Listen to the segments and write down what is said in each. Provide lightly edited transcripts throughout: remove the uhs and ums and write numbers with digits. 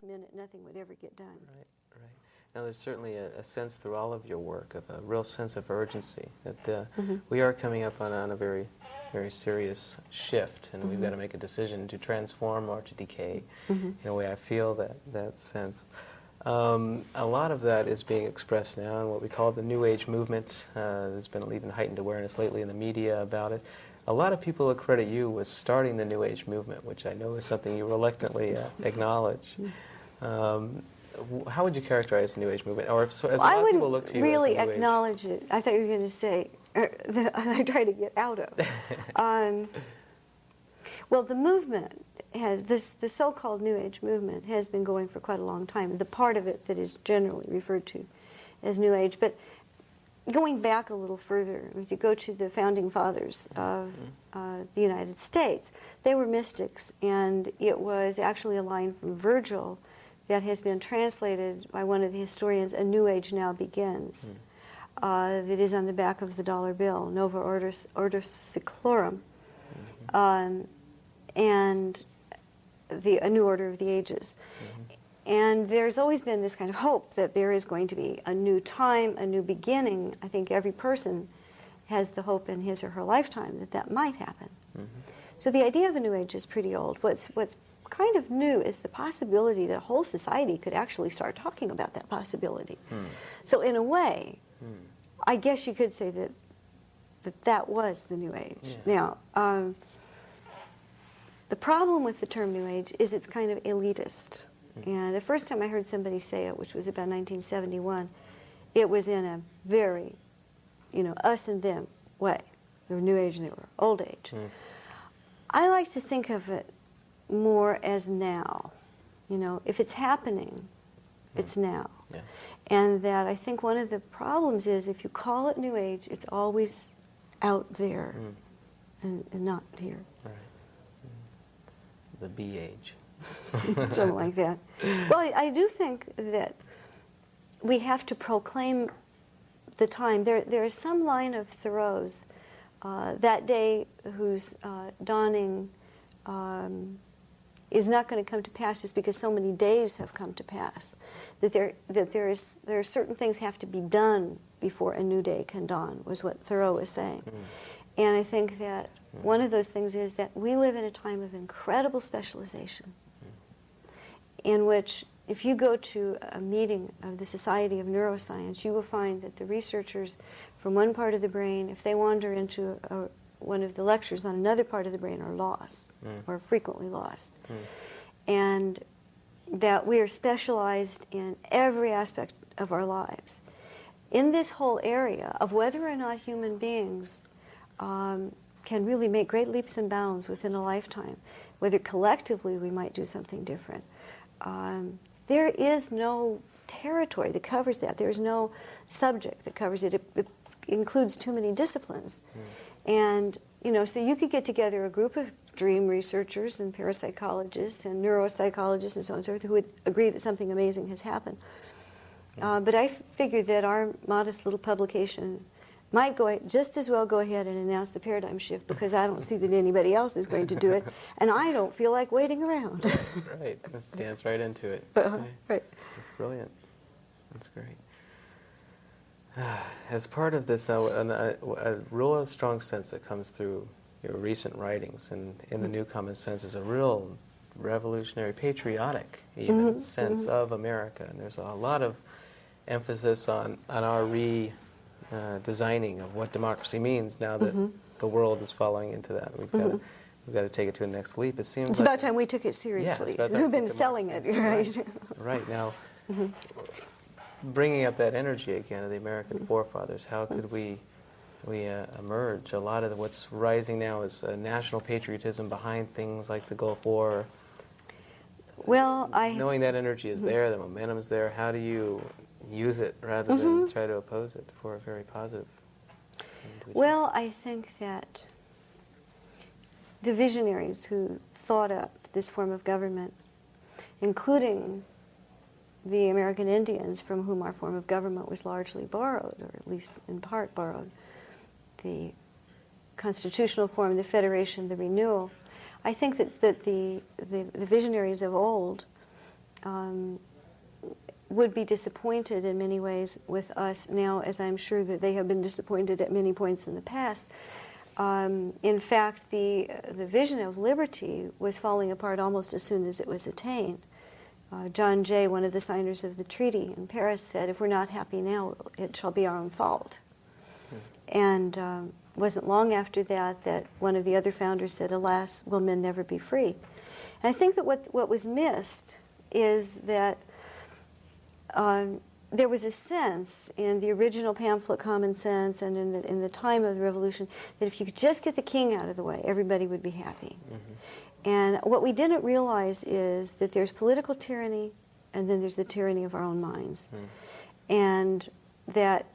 last minute, nothing would ever get done. Right, right. Now, there's certainly a sense through all of your work of a real sense of urgency that we are coming up on a very, very serious shift, and we've got to make a decision to transform or to decay. In a way, I feel that sense. A lot of that is being expressed now in what we call the New Age movement. There's been even heightened awareness lately in the media about it. A lot of people accredit you with starting the New Age movement, which I know is something you reluctantly acknowledge. How would you characterize the New Age movement? Or so, as a lot of people look to you really as a New acknowledge it. I thought you were going to say that I try to get out of. Well, the movement has the so-called New Age movement has been going for quite a long time. The part of it that is generally referred to as New Age, but going back a little further, if you go to the founding fathers of the United States, they were mystics, and it was actually a line from Virgil that has been translated by one of the historians, "A New Age now begins," that is on the back of the dollar bill, Nova Ordo Seclorum, and a new order of the ages. And there's always been this kind of hope that there is going to be a new time, a new beginning. I think every person has the hope in his or her lifetime that that might happen. So the idea of a New Age is pretty old. What's kind of new is the possibility that a whole society could actually start talking about that possibility. So in a way, I guess you could say that was the New Age. Now, the problem with the term New Age is it's kind of elitist. And the first time I heard somebody say it, which was about 1971, it was in a very, us and them way. They were New Age and they were Old Age. I like to think of it more as now. If it's happening, it's now. And that I think one of the problems is if you call it New Age, it's always out there and not here. Right. The B age. Something like that. Well, I do think that we have to proclaim the time. There is some line of Thoreau's, that day whose dawning is not going to come to pass just because so many days have come to pass. That there are certain things have to be done before a new day can dawn, was what Thoreau was saying. And I think that one of those things is that we live in a time of incredible specialization, in which if you go to a meeting of the Society of Neuroscience, you will find that the researchers from one part of the brain, if they wander into one of the lectures on another part of the brain, are lost, or frequently lost. And that we are specialized in every aspect of our lives. In this whole area of whether or not human beings can really make great leaps and bounds within a lifetime, whether collectively we might do something different. There is no territory that covers that. There's no subject that covers it. It includes too many disciplines. And, so you could get together a group of dream researchers and parapsychologists and neuropsychologists and so on and so forth who would agree that something amazing has happened. But I figured that our modest little publication might just as well go ahead and announce the paradigm shift, because I don't see that anybody else is going to do it, and I don't feel like waiting around. Right, let's dance right into it. Right. That's brilliant. That's great. As part of this, a real strong sense that comes through your recent writings and in the New Common Sense is a real revolutionary, patriotic even sense of America. And there's a lot of emphasis on our designing of what democracy means now that the world is following into that. We've got to take it to the next leap. It seems it's about time we took it seriously. We've been selling it, right? Right. Now, bringing up that energy again of the American forefathers, how could we emerge? A lot of what's rising now is national patriotism behind things like the Gulf War. Well, knowing that energy is there, the momentum is there, how do you use it rather than try to oppose it for a very positive? Well, I think that the visionaries who thought up this form of government, including the American Indians from whom our form of government was largely borrowed, or at least in part borrowed, the constitutional form, the federation, the renewal, I think that the visionaries of old would be disappointed in many ways with us now, as I'm sure that they have been disappointed at many points in the past. In fact, the vision of liberty was falling apart almost as soon as it was attained. John Jay, one of the signers of the treaty in Paris, said, "If we're not happy now, it shall be our own fault." And it wasn't long after that that one of the other founders said, "Alas, will men never be free?" And I think that what was missed is that there was a sense in the original pamphlet Common Sense and in the time of the Revolution that if you could just get the king out of the way, everybody would be happy. And what we didn't realize is that there's political tyranny and then there's the tyranny of our own minds. And that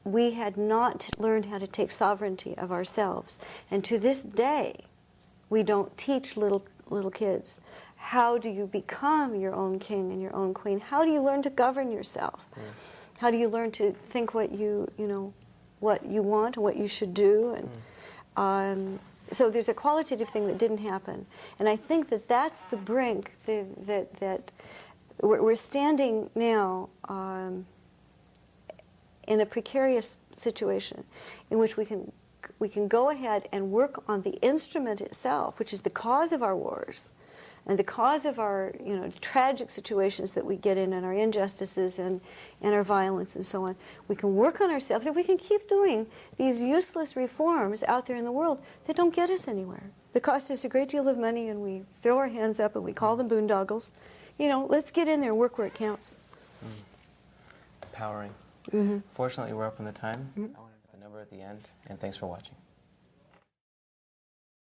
we had not learned how to take sovereignty of ourselves. And to this day, we don't teach little kids, how do you become your own king and your own queen? How do you learn to govern yourself? How do you learn to think what you want and what you should do? And so there's a qualitative thing that didn't happen. And I think that that's the brink that we're standing now in a precarious situation in which we can go ahead and work on the instrument itself, which is the cause of our wars and the cause of our tragic situations that we get in and our injustices and our violence and so on. We can work on ourselves, and we can keep doing these useless reforms out there in the world that don't get us anywhere. They cost us a great deal of money, and we throw our hands up and we call them boondoggles. Let's get in there and work where it counts. Empowering. Fortunately, we're up on the time. I want to put the number at the end, and thanks for watching.